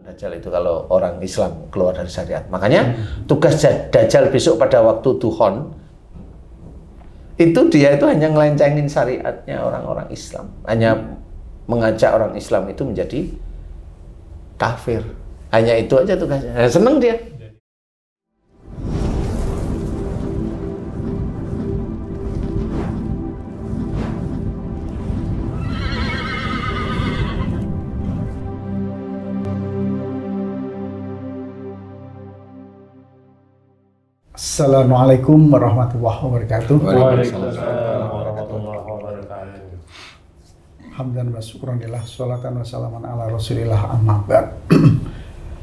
Dajjal itu kalau orang Islam keluar dari syariat. Makanya tugas Dajjal besok pada waktu duhon itu dia itu hanya ngelencengin syariatnya orang-orang Islam, hanya mengajak orang Islam itu menjadi kafir. Hanya itu aja tugasnya. Seneng dia. Assalamualaikum warahmatullahi wabarakatuh. Waalaikumsalam warahmatullahi wabarakatuh. Hamdan wa syukranillah, sholatan wa salaman ala rasulillah, amma ba'd.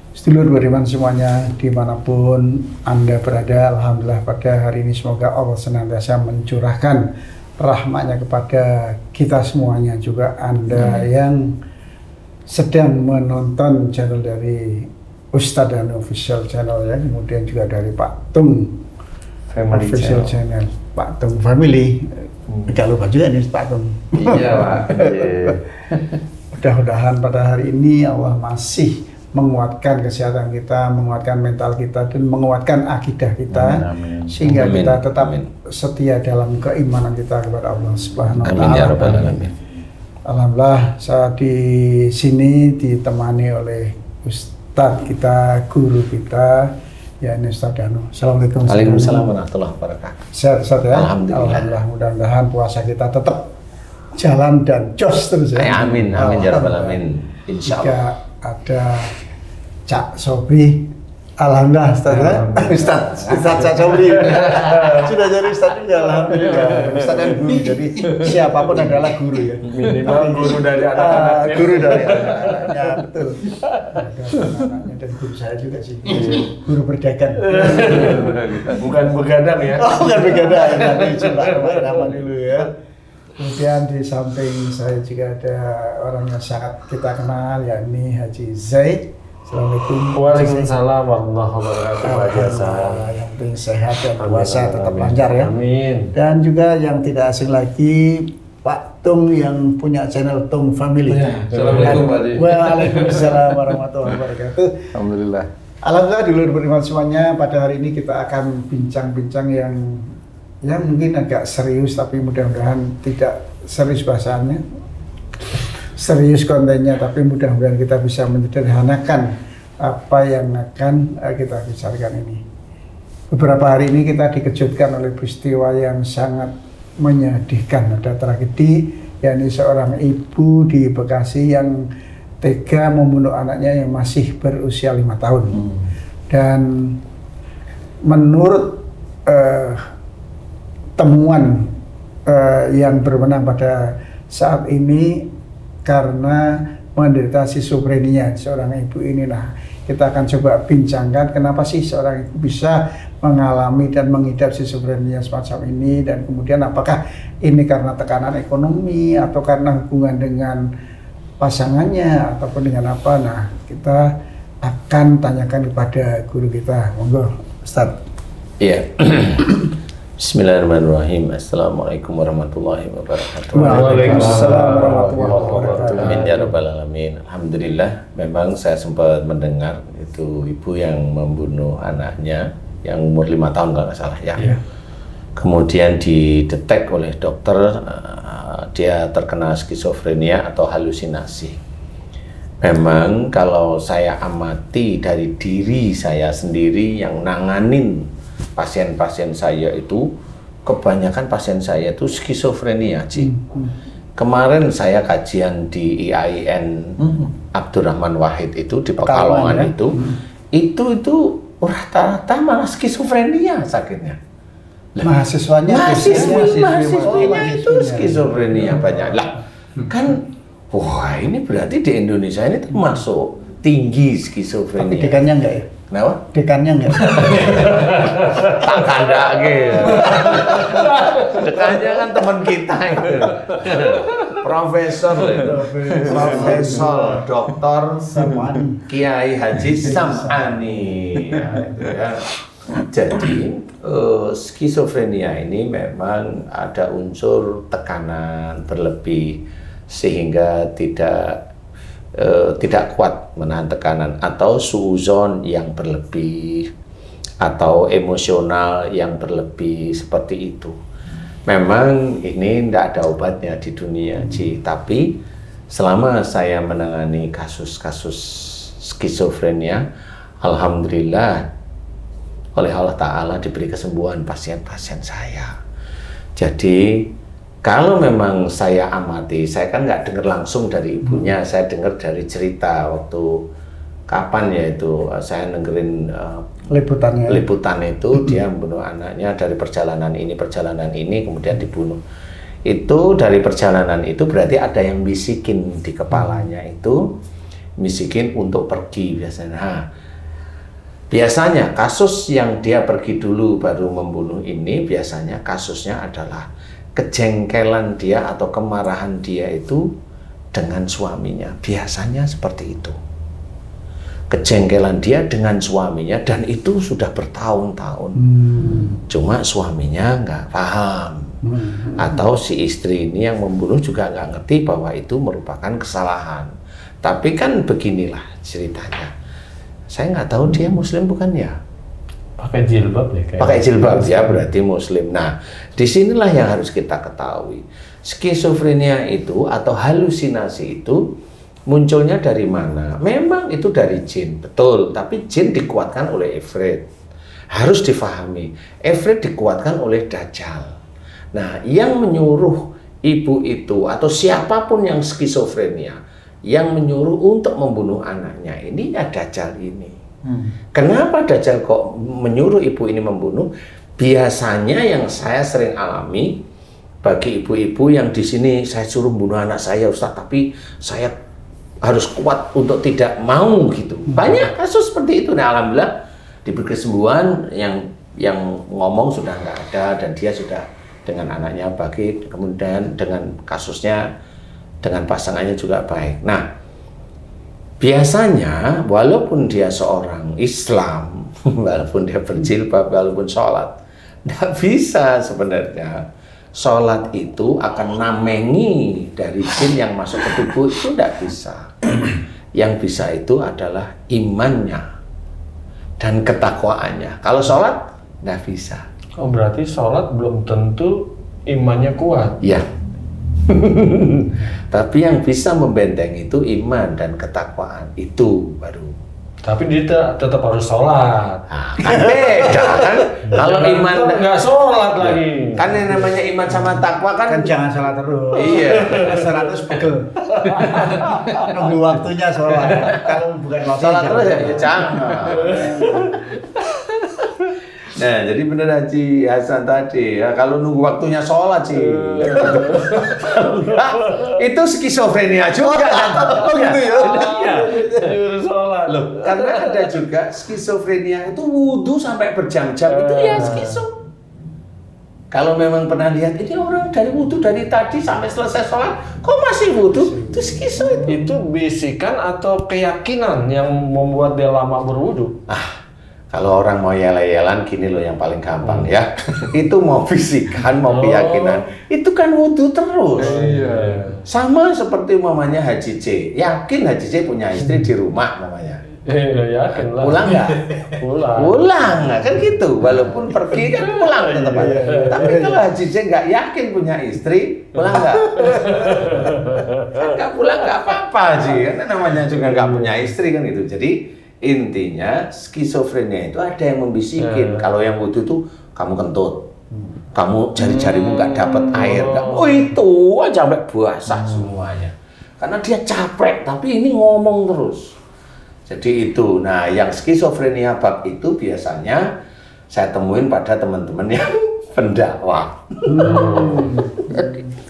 Sedulur beriman semuanya dimanapun Anda berada, alhamdulillah pada hari ini semoga Allah senantiasa mencurahkan rahmatnya kepada kita semuanya, juga Anda yang sedang menonton channel dari Ustadz dan Official Channel ya, kemudian juga dari Pak Tung Family Official Channel, Pak Tung Family. Jangan lupa juga nih Pak Tung. Iya Pak. Mudah-mudahan pada hari ini Allah masih menguatkan kesehatan kita, menguatkan mental kita, dan menguatkan akidah kita, Amin. sehingga Amin. kita tetap Amin. setia dalam keimanan kita kepada Allah Subhanahu wa Amin ya rabbal Ta'ala. alamin. Alhamdulillah saya di sini ditemani oleh Ustadz kita, guru kita, ya ini Ustadz Danu. Assalamualaikum. Waalaikumsalam warahmatullahi wabarakatuh. Sehat Ustadz ya? Alhamdulillah. Mudah-mudahan puasa kita tetap jalan dan jos terus ya. Amin, amin ya rabbal alamin. Insya Jika Allah. ada Cak Sobri, alhamdulillah Ustadz ya. Ustadz Cak Sobri sudah jadi Ustadz juga, alhamdulillah. Ustadz kan guru, jadi siapapun adalah guru ya. Minimal guru dari anak-anaknya. Guru dari anak-anaknya, betul. Dari anak-anaknya dan guru saya juga sih. Guru berdagang. Bukan begadang ya. Oh, bukan begadang, nanti coba nama dulu ya. Kemudian di samping saya juga ada orang yang sangat kita kenal, yakni Haji Zaid. Assalamualaikum. Waalaikumsalam warahmatullahi wabarakatuh. Pak Jasa. Alhamdulillah, yang penting sehat dan Amin, puasa amin, tetap amin. lancar ya. Amin. Dan juga yang tidak asing lagi, Pak Tung yang punya channel Tung Family. Ya, Assalamualaikum, Pak Haji. Waalaikumsalam warahmatullahi wabarakatuh. Alhamdulillah. Alhamdulillah, dulur beriman semuanya, pada hari ini kita akan bincang-bincang yang mungkin agak serius, tapi mudah-mudahan tidak serius bahasannya, serius kontennya, tapi mudah-mudahan kita bisa menyederhanakan apa yang akan kita bicarakan ini. Beberapa hari ini kita dikejutkan oleh peristiwa yang sangat menyedihkan. Ada tragedi, yakni seorang ibu di Bekasi yang tega membunuh anaknya yang masih berusia 5 tahun. Dan menurut temuan yang berwenang pada saat ini, karena menderita schizophrenia seorang ibu ini, nah kita akan coba bincangkan kenapa sih seorang ibu bisa mengalami dan mengidap schizophrenia semacam ini, dan kemudian apakah ini karena tekanan ekonomi atau karena hubungan dengan pasangannya ataupun dengan apa. Nah, kita akan tanyakan kepada guru kita. Monggo Ustaz. Iya. Bismillahirrahmanirrahim. Assalamualaikum warahmatullahi wabarakatuh. Waalaikumsalam warahmatullahi wabarakatuh. Amin ya rabbal alamin. Alhamdulillah, memang saya sempat mendengar itu ibu yang membunuh anaknya yang umur 5 tahun kalau nggak salah ya. Iya. Kemudian didetek oleh dokter dia terkena skizofrenia atau halusinasi. Memang kalau saya amati dari diri saya sendiri yang nanganin pasien-pasien saya itu, kebanyakan pasien saya itu skizofrenia, Ci. Kemarin saya kajian di IAIN Abdurrahman Wahid itu di Pekalongan ya? itu rata-rata malah skizofrenia sakitnya. Mahasiswanya Mahasiswinya itu skizofrenia banyak lah. Kan, wah ini berarti di Indonesia ini termasuk tinggi Tapi skizofrenia. dekannya enggak ya? Kenapa? Dekannya enggak? Tak kandake. Dekannya kan teman kita itu. Profesor itu. Profesor Dr. Sam'ani. Kiai Haji Sam'ani. Ya, itu ya. Jadi skizofrenia ini memang ada unsur tekanan berlebih sehingga tidak tidak kuat menahan tekanan, atau suuzon yang berlebih, atau emosional yang berlebih seperti itu. Memang ini tidak ada obatnya di dunia, Ji. Tapi selama saya menangani kasus-kasus skizofrenia, alhamdulillah oleh Allah Ta'ala diberi kesembuhan pasien-pasien saya. Jadi kalau memang saya amati, saya kan nggak dengar langsung dari ibunya, saya dengar dari cerita waktu kapan ya itu saya dengerin liputan itu dia membunuh anaknya dari perjalanan ini kemudian dibunuh. Itu dari perjalanan itu berarti ada yang bisikin di kepalanya itu, bisikin untuk pergi biasanya. Nah, biasanya kasus yang dia pergi dulu baru membunuh ini biasanya kasusnya adalah kejengkelan dia atau kemarahan dia itu dengan suaminya. Biasanya seperti itu. Kejengkelan dia dengan suaminya dan itu sudah bertahun-tahun. Cuma suaminya nggak paham. Atau si istri ini yang membunuh juga nggak ngerti bahwa itu merupakan kesalahan. Tapi kan beginilah ceritanya. Saya nggak tahu dia muslim bukan ya? Pakai jilbab ya? Pakai jilbab ya berarti muslim. Nah, disinilah yang harus kita ketahui. Skizofrenia itu atau halusinasi itu munculnya dari mana? Memang itu dari jin, betul. Tapi jin dikuatkan oleh Ifrit. Harus difahami. Ifrit dikuatkan oleh Dajjal. Nah, yang menyuruh ibu itu atau siapapun yang skizofrenia, yang menyuruh untuk membunuh anaknya ini ya Dajjal ini. Kenapa Dajjal kok menyuruh ibu ini membunuh? Biasanya yang saya sering alami bagi ibu-ibu yang di sini saya suruh bunuh anak saya Ustaz, tapi saya harus kuat untuk tidak mau gitu. Banyak kasus seperti itu. Nah, alhamdulillah diberi kesembuhan, yang ngomong sudah nggak ada dan dia sudah dengan anaknya baik, kemudian dengan kasusnya dengan pasangannya juga baik. Nah, biasanya walaupun dia seorang Islam, walaupun dia berjilbab, walaupun sholat, tidak bisa sebenarnya. Sholat itu akan namengi dari jin yang masuk ke tubuh itu tidak bisa. Yang bisa itu adalah imannya dan ketakwaannya. Kalau sholat tidak bisa. Oh, berarti sholat belum tentu imannya kuat. Ya. Tapi yang bisa membenteng itu iman dan ketakwaan, itu baru. Tapi dia tetap harus sholat. Nah, kan beda kan? Kalau iman nggak sholat lagi. Kan yang namanya iman sama takwa kan jangan sholat terus. Iya. 100 pegel. Nunggu waktunya sholat. Kalau bukan waktu sholat terus ya jangan. Nah, jadi benar Haji Hasan tadi ya, kalau nunggu waktunya sholat sih. Itu skizofrenia juga. Oh gitu ya. Iya. Sholat. Loh, karena ada juga skizofrenia itu wudhu sampai berjam-jam itu ya skizo. Kalau memang pernah lihat ini orang dari wudhu dari tadi sampai selesai sholat, kok masih wudhu? Itu skizo itu. Itu bisikan atau keyakinan yang membuat dia lama berwudhu? Kalau orang mau yel-yelan gini loh yang paling gampang ya. Itu mau bisikan, mau keyakinan. Itu kan wudhu terus. Iya. Sama seperti mamanya Haji C. Yakin Haji C punya istri di rumah mamanya. Yakin lah. Pulang nggak? Pulang kan gitu. Walaupun pergi kan pulang tetap aja. Tapi kalau Haji C nggak yakin punya istri, pulang nggak? Kan nggak pulang nggak apa-apa sih. Karena namanya juga nggak punya istri kan gitu. Jadi intinya skizofrenia itu ada yang membisikin. Kalau yang wudhu itu kamu kentut, kamu jari-jarimu nggak dapat air, oh itu aja sampai basah semuanya. Karena dia capek, tapi ini ngomong terus. Jadi itu. Nah, yang skizofrenia bab itu biasanya saya temuin pada teman-teman yang pendakwah.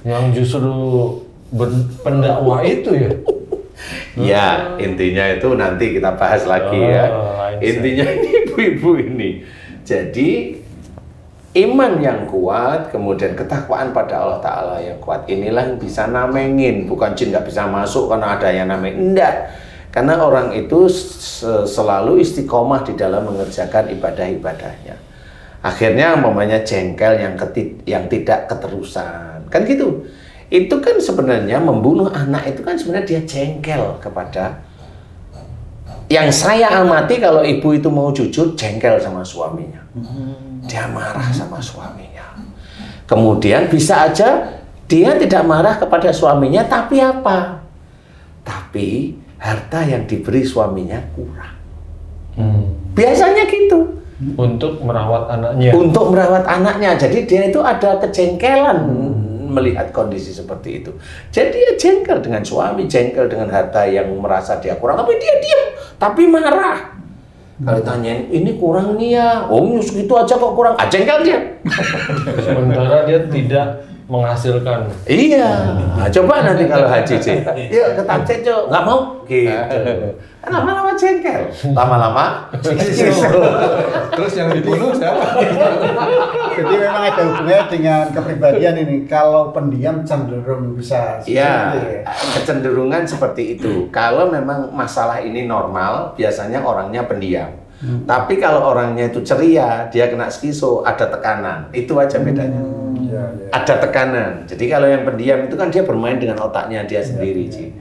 Yang justru pendakwah itu ya. Ya, intinya itu nanti kita bahas lagi ya. Intinya ini ibu-ibu ini. Jadi iman yang kuat, kemudian ketakwaan pada Allah Ta'ala yang kuat, inilah yang bisa namengin. Bukan jin nggak bisa masuk karena ada yang nameng. Enggak. Karena orang itu selalu istiqomah di dalam mengerjakan ibadah-ibadahnya. Akhirnya umpamanya jengkel yang tidak keterusan. Kan gitu. itu kan sebenarnya membunuh anak itu kan sebenarnya dia jengkel kepada. Yang saya amati kalau ibu itu mau jujur, jengkel sama suaminya. Dia marah sama suaminya. Kemudian bisa aja dia tidak marah kepada suaminya, tapi apa? Tapi harta yang diberi suaminya kurang. Biasanya gitu. Untuk merawat anaknya. Untuk merawat anaknya. Jadi dia itu ada kejengkelan melihat kondisi seperti itu. Jadi dia jengkel dengan suami, jengkel dengan harta yang merasa dia kurang, tapi dia diam, tapi marah. Kalau tanyain, ini kurang nih ya, segitu aja kok kurang, jengkel dia. Sementara dia tidak menghasilkan. Iya, coba nanti kalau haji sih, yuk ke Tamcet Cok, nggak mau, gitu. Kan lama-lama jengkel, lama-lama. Terus yang dibunuh siapa? Jadi memang ada hubungannya dengan kepribadian ini. Kalau pendiam cenderung bisa. Iya, kecenderungan seperti itu. Kalau memang masalah ini normal, biasanya orangnya pendiam. Tapi kalau orangnya itu ceria, dia kena skizo, ada tekanan. Itu aja bedanya. Ada tekanan. Jadi kalau yang pendiam itu kan dia bermain dengan otaknya dia sendiri, Ci.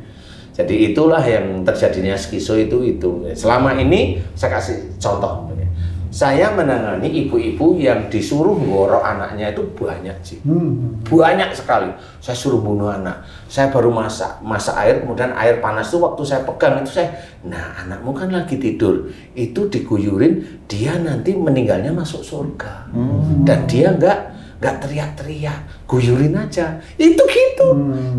Jadi itulah yang terjadinya skizo itu. Selama ini saya kasih contoh. Saya menangani ibu-ibu yang disuruh ngorok anaknya itu banyak, Ci. Banyak sekali. Saya suruh bunuh anak. Saya baru masak air, kemudian air panas itu waktu saya pegang itu nah anakmu kan lagi tidur. Itu diguyurin, dia nanti meninggalnya masuk surga. Dan dia nggak teriak-teriak, guyurin aja. Itu gitu.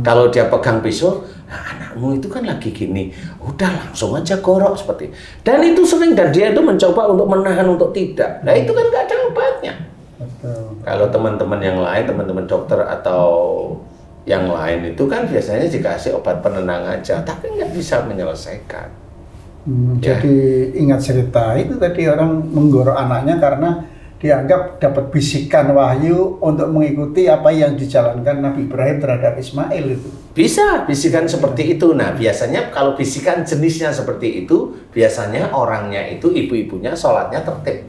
Kalau dia pegang pisau, nah, anakmu itu kan lagi gini, udah langsung aja gorok seperti. Dan itu sering, dan dia itu mencoba untuk menahan untuk tidak. Nah itu kan nggak ada obatnya. Kalau teman-teman yang lain, teman-teman dokter atau yang lain itu kan biasanya dikasih obat penenang aja, tapi nggak bisa menyelesaikan. Jadi ingat cerita itu tadi orang menggorok anaknya karena dianggap dapat bisikan wahyu untuk mengikuti apa yang dijalankan Nabi Ibrahim terhadap Ismail itu. Bisa bisikan seperti itu. Nah biasanya kalau bisikan jenisnya seperti itu, biasanya orangnya itu ibu-ibunya sholatnya tertib.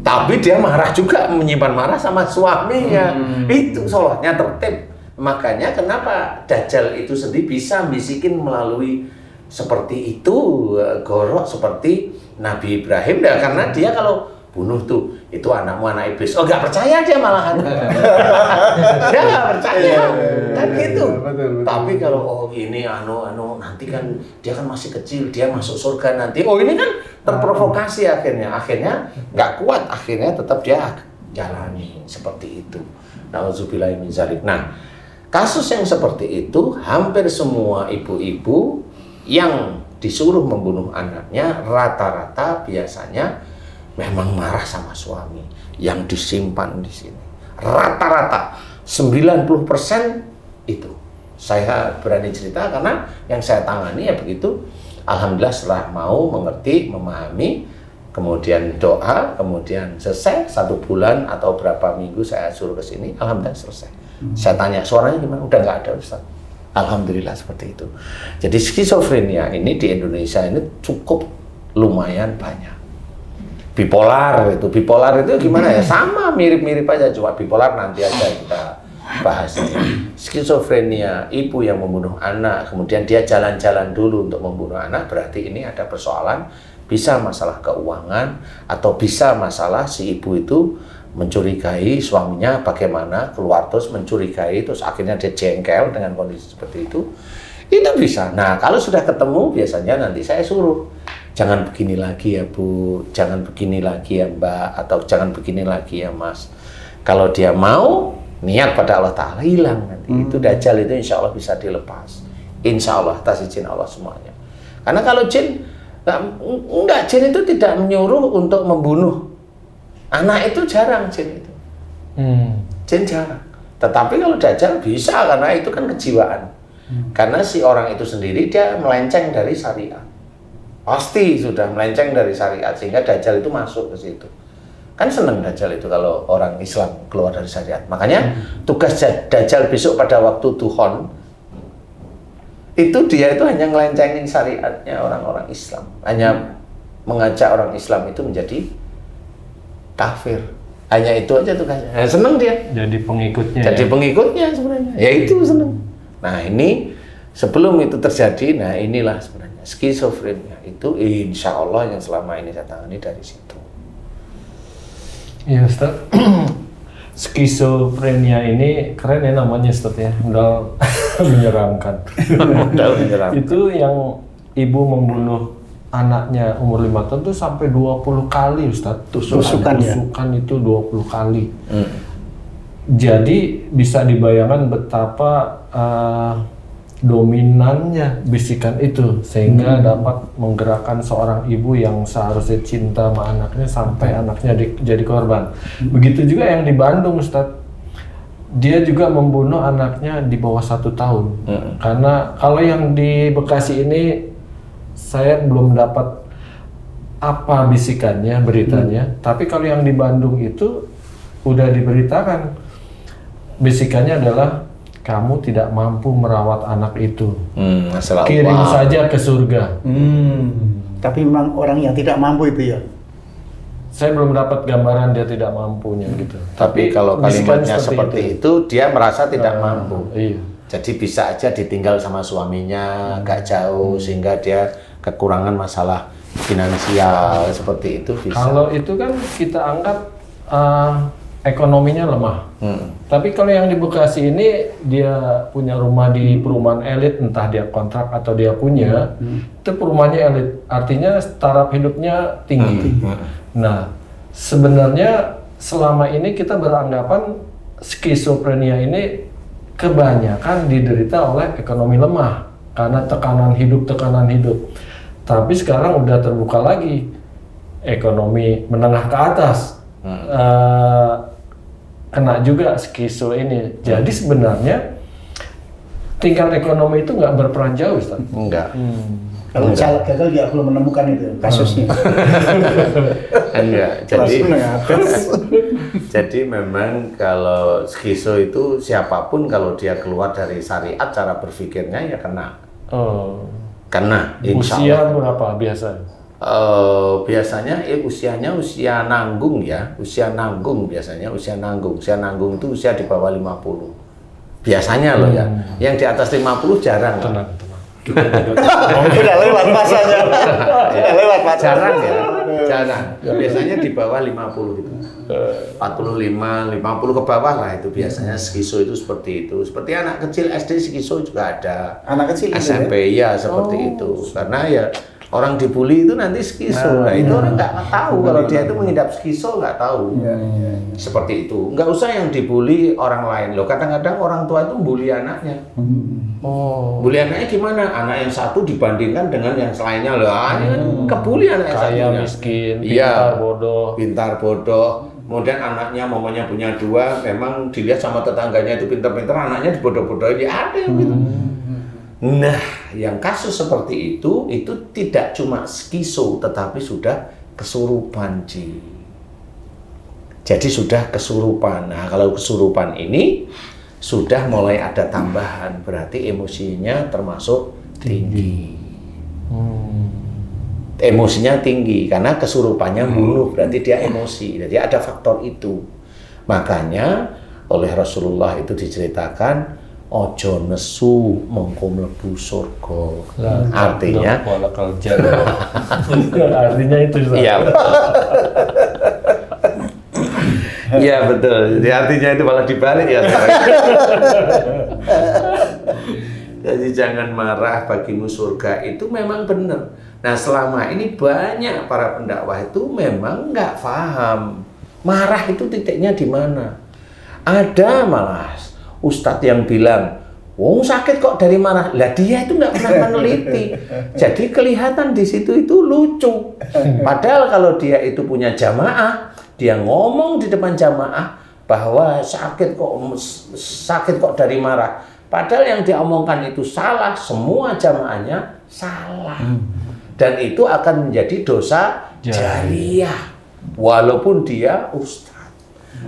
Tapi dia marah juga, menyimpan marah sama suaminya. Itu sholatnya tertib. Makanya kenapa Dajjal itu sendiri bisa bisikin melalui seperti itu, gorok seperti Nabi Ibrahim, karena dia kalau bunuh tuh, itu anakmu anak iblis. Nggak percaya dia malahan. Dia nggak percaya. Kan gitu. Betul. Tapi kalau ini nanti kan dia kan masih kecil, dia masuk surga nanti. Ini kan terprovokasi akhirnya nggak kuat, akhirnya tetap dia jalani seperti itu. Nauzubillahi min dzalik. Nah, kasus yang seperti itu hampir semua ibu-ibu yang disuruh membunuh anaknya rata-rata biasanya memang marah sama suami yang disimpan di sini. Rata-rata 90% itu. Saya berani cerita karena yang saya tangani ya begitu. Alhamdulillah setelah mau mengerti, memahami, kemudian doa, kemudian selesai 1 bulan atau berapa minggu saya suruh ke sini, alhamdulillah selesai. Saya tanya suaranya gimana? Udah nggak ada, Ustaz. Alhamdulillah seperti itu. Jadi skizofrenia ini di Indonesia ini cukup lumayan banyak. Bipolar itu gimana ya? Sama mirip-mirip aja, cuma bipolar nanti aja kita bahas. Skizofrenia, ibu yang membunuh anak, kemudian dia jalan-jalan dulu untuk membunuh anak, berarti ini ada persoalan, bisa masalah keuangan atau bisa masalah si ibu itu mencurigai suaminya bagaimana, keluar terus mencurigai, terus akhirnya dia jengkel dengan kondisi seperti itu bisa. Nah kalau sudah ketemu biasanya nanti saya suruh, jangan begini lagi ya Bu, jangan begini lagi ya Mbak, atau jangan begini lagi ya Mas. Kalau dia mau niat pada Allah Ta'ala, hilang nanti. Itu Dajjal itu insya Allah bisa dilepas, insya Allah atas izin Allah semuanya. Karena kalau jin jin itu tidak menyuruh untuk membunuh anak, itu jarang jin itu. Jin jarang. Tetapi kalau Dajjal bisa, karena itu kan kejiwaan. Karena si orang itu sendiri dia melenceng dari syariat. Pasti sudah melenceng dari syariat sehingga Dajjal itu masuk ke situ. Kan seneng Dajjal itu kalau orang Islam keluar dari syariat. Makanya tugas Dajjal besok pada waktu Duhon itu dia itu hanya ngelencengin syariatnya orang-orang Islam. Hanya mengajak orang Islam itu menjadi kafir. Hanya itu aja tugasnya. Nah, seneng dia. Jadi pengikutnya. Jadi ya? pengikutnya sebenarnya. Ya itu seneng. Nah ini sebelum itu terjadi, nah inilah sebenarnya skizofrenia itu insya Allah yang selama ini saya tangani dari situ. Iya Ustaz. Skizofrenia ini keren ya namanya Ustaz ya. Udah menyeramkan. Udah menyeramkan. Itu yang ibu membunuh anaknya umur 5 tahun tuh sampai 20 kali Ustaz. Tusukan ya? Tusukan itu 20 kali. Jadi bisa dibayangkan betapa dominannya bisikan itu sehingga dapat menggerakkan seorang ibu yang seharusnya cinta sama anaknya sampai anaknya jadi korban. Begitu juga yang di Bandung Ustadz, dia juga membunuh anaknya di bawah 1 tahun. Karena kalau yang di Bekasi ini saya belum dapat apa bisikannya, beritanya. Tapi kalau yang di Bandung itu udah diberitakan bisikannya adalah kamu tidak mampu merawat anak itu. Kirim saja ke surga. Tapi memang orang yang tidak mampu itu ya? Saya belum dapat gambaran dia tidak mampunya gitu. Tapi kalau kalimatnya seperti itu, dia merasa tidak mampu. Iya. Jadi bisa aja ditinggal sama suaminya, nggak jauh, sehingga dia kekurangan masalah finansial, seperti itu bisa. Kalau itu kan kita anggap ekonominya lemah. Tapi kalau yang di Bekasi ini dia punya rumah di perumahan elit, entah dia kontrak atau dia punya, itu perumahannya elit. Artinya taraf hidupnya tinggi. Nah, sebenarnya selama ini kita beranggapan skizofrenia ini kebanyakan diderita oleh ekonomi lemah karena tekanan hidup. Tapi sekarang udah terbuka lagi ekonomi menengah ke atas. Kena juga skizo ini. Jadi sebenarnya tingkat ekonomi itu nggak berperan jauh, Ustaz. Enggak. Kalau gagal dia belum menemukan itu kasusnya. Enggak. Jadi memang kalau skizo itu siapapun kalau dia keluar dari syariat cara berpikirnya ya kena. Kena. Usia berapa biasa? Biasanya usianya usia nanggung ya, usia nanggung itu usia di bawah 50 biasanya loh ya, yang di atas 50 jarang. Tenang. Sudah lewat masanya. Jarang ya, jarang. Biasanya di bawah 50 gitu. 45, 50 ke bawah lah itu biasanya skizo itu seperti itu. Seperti anak kecil SD skizo juga ada. Anak kecil SMP ya seperti itu. Karena ya orang dibully itu nanti skizo. Nah, itu orang nggak tahu kalau dia itu mengidap skizo, nggak tahu. Seperti itu. Nggak usah yang dibully orang lain loh. Kadang-kadang orang tua itu bully anaknya. Bully anaknya gimana? Anak yang satu dibandingkan dengan yang selainnya loh. Ini kan kebuli anak yang satunya. Kaya miskin, pintar bodoh. Kemudian anaknya mamanya punya 2, memang dilihat sama tetangganya itu pintar-pintar, anaknya dibodoh-bodohin, ya ada yang gitu. Nah, yang kasus seperti itu tidak cuma skizo, tetapi sudah kesurupan, Ji. Jadi sudah kesurupan. Nah, kalau kesurupan ini sudah mulai ada tambahan, berarti emosinya termasuk tinggi. Emosinya tinggi karena kesurupannya bunuh, berarti dia emosi. Jadi ada faktor itu. Makanya oleh Rasulullah itu diceritakan ojo nesu mengko mlebu surga. Artinya artinya itu. Iya. Iya betul. Jadi artinya itu malah dibalik ya. Jadi jangan marah, bagimu surga itu memang benar. Nah selama ini banyak para pendakwah itu memang nggak paham marah itu titiknya di mana. Ada malah ustadz yang bilang, wong sakit kok dari marah. Lah dia itu nggak pernah meneliti. Jadi kelihatan di situ itu lucu. Padahal kalau dia itu punya jamaah, dia ngomong di depan jamaah bahwa sakit kok dari marah. Padahal yang diomongkan itu salah, semua jamaahnya salah. Dan itu akan menjadi dosa jariyah, walaupun dia ustadz.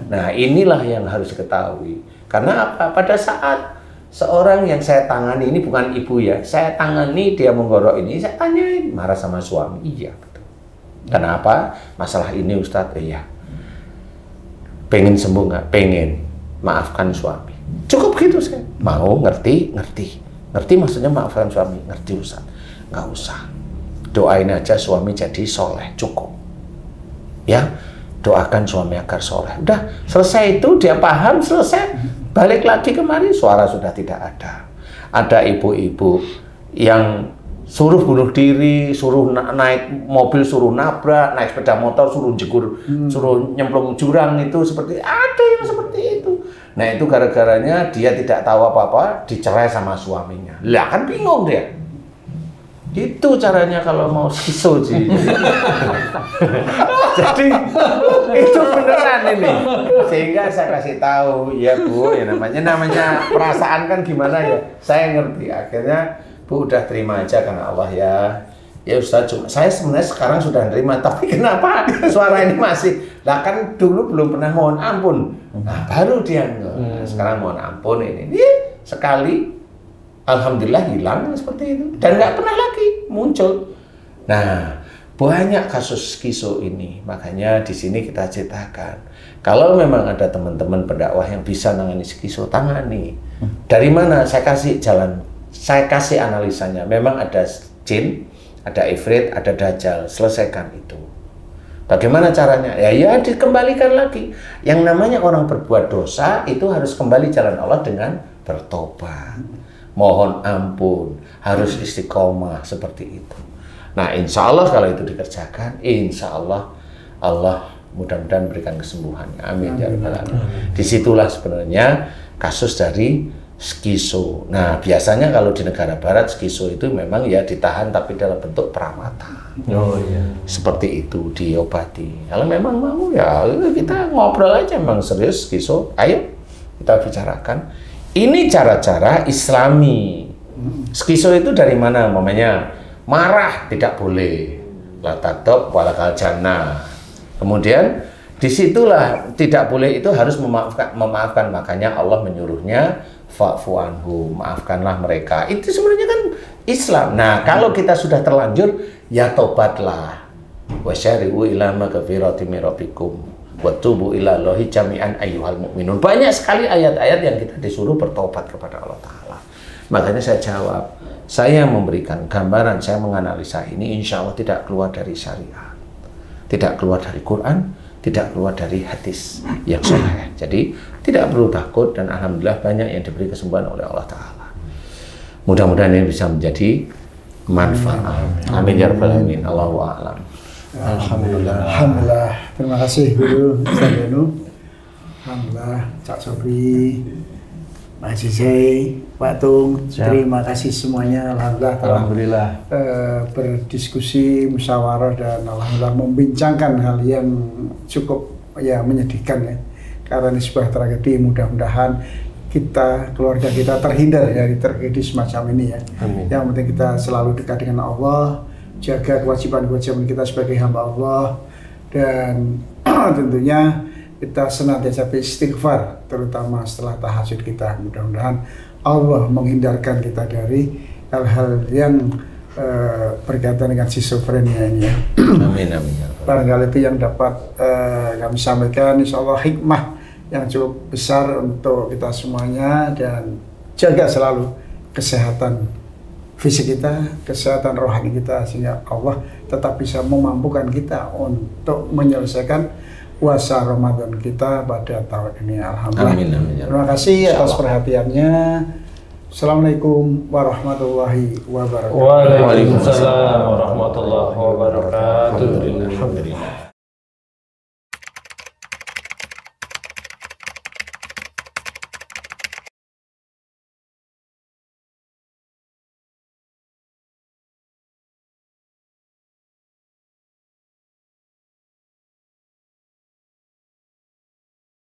Nah inilah yang harus diketahui. Karena apa? Pada saat seorang yang saya tangani, ini bukan ibu ya, saya tangani dia menggorok ini, saya tanyain, marah sama suami, iya betul. Kenapa? Masalah ini ustadz, iya. Pengen sembuh nggak? Pengen. Maafkan suami. Cukup gitu saya. Mau ngerti? Ngerti maksudnya maafkan suami. Ngerti Ustaz? Nggak usah. Doain aja suami jadi soleh. Cukup. Ya, doakan suami agar soleh. Udah selesai itu, dia paham, selesai. Balik lagi kemari, suara sudah tidak ada. Ada ibu-ibu yang suruh bunuh diri, suruh naik mobil, suruh nabrak, naik sepeda motor, suruh jegur, suruh nyemplung jurang, itu seperti ada yang seperti itu. Nah itu gara-garanya dia tidak tahu apa-apa, dicerai sama suaminya. Lah kan bingung dia. Itu caranya kalau mau skiso sih. Jadi itu beneran ini. Sehingga saya kasih tahu, ya Bu, ya namanya perasaan kan gimana ya. Saya ngerti. Akhirnya Bu udah terima aja karena Allah ya. Ya Ustaz, saya sebenarnya sekarang sudah nerima, tapi kenapa suara ini masih? Lah kan dulu belum pernah mohon ampun. Nah baru dia sekarang mohon ampun ini sekali. Alhamdulillah hilang seperti itu dan nggak pernah lagi muncul. Nah banyak kasus skiso ini, makanya di sini kita ceritakan. Kalau memang ada teman-teman pendakwah yang bisa nangani skiso, tangani. Dari mana? Saya kasih jalan, saya kasih analisanya. Memang ada jin, ada ifrit, ada dajjal. Selesaikan itu. Bagaimana caranya? Ya dikembalikan lagi. Yang namanya orang berbuat dosa itu harus kembali jalan Allah dengan bertobat. Mohon ampun, harus istiqomah seperti itu. Nah, insya Allah kalau itu dikerjakan, insya Allah Allah mudah-mudahan berikan kesembuhannya. Amin ya rabbal alamin. Disitulah sebenarnya kasus dari skiso. Nah, biasanya kalau di negara barat skiso itu memang ya ditahan tapi dalam bentuk perawatan. Oh iya. Seperti itu diobati. Kalau memang mau ya kita ngobrol aja, memang serius skiso. Ayo kita bicarakan. Ini cara-cara Islami. Skiso itu dari mana? Mamanya marah tidak boleh. La taqtab walakal jannah. Kemudian disitulah tidak boleh itu harus memaafkan. Makanya Allah menyuruhnya fa'fu anhu, maafkanlah mereka. Itu sebenarnya kan Islam. Nah, kalau kita sudah terlanjur ya tobatlah. Wasyari'u ila magfiratin min rabbikum. Watubu ilallahi jami'an ayyuhal mu'minun. Banyak sekali ayat-ayat yang kita disuruh bertobat kepada Allah Ta'ala. Makanya saya jawab, saya memberikan gambaran, saya menganalisa ini insya Allah tidak keluar dari syariat, tidak keluar dari Quran, tidak keluar dari hadis yang sahih. Jadi tidak perlu takut dan alhamdulillah banyak yang diberi kesembuhan oleh Allah Ta'ala. Mudah-mudahan ini bisa menjadi manfaat. Amin ya rabbal alamin. Allahu a'lam. Alhamdulillah. Alhamdulillah. Terima kasih Guru Ustaz Danu. Alhamdulillah, Cak Sobri, Pak Zizai, Pak Tung. Terima kasih semuanya. Alhamdulillah. Berdiskusi, musyawarah dan alhamdulillah membincangkan hal yang cukup ya menyedihkan ya. Karena ini sebuah tragedi. Mudah-mudahan kita, keluarga kita terhindar dari tragedi semacam ini ya. Amin. Yang penting kita selalu dekat dengan Allah. Jaga kewajiban-kewajiban kita sebagai hamba Allah dan tentunya kita senantiasa beristighfar terutama setelah tahajud kita. Mudah-mudahan Allah menghindarkan kita dari hal-hal yang berkaitan dengan schizophrenia ini ya. Amin amin. Barangkali itu yang dapat kami sampaikan, insya Allah hikmah yang cukup besar untuk kita semuanya dan jaga selalu kesehatan fisik kita, kesehatan rohani kita sehingga Allah tetap bisa memampukan kita untuk menyelesaikan puasa Ramadan kita pada tahun ini. Alhamdulillah. Amin, amin, ya. Terima kasih atas perhatiannya. Assalamualaikum warahmatullahi wabarakatuh. Waalaikumsalam warahmatullahi wabarakatuh. Alhamdulillah.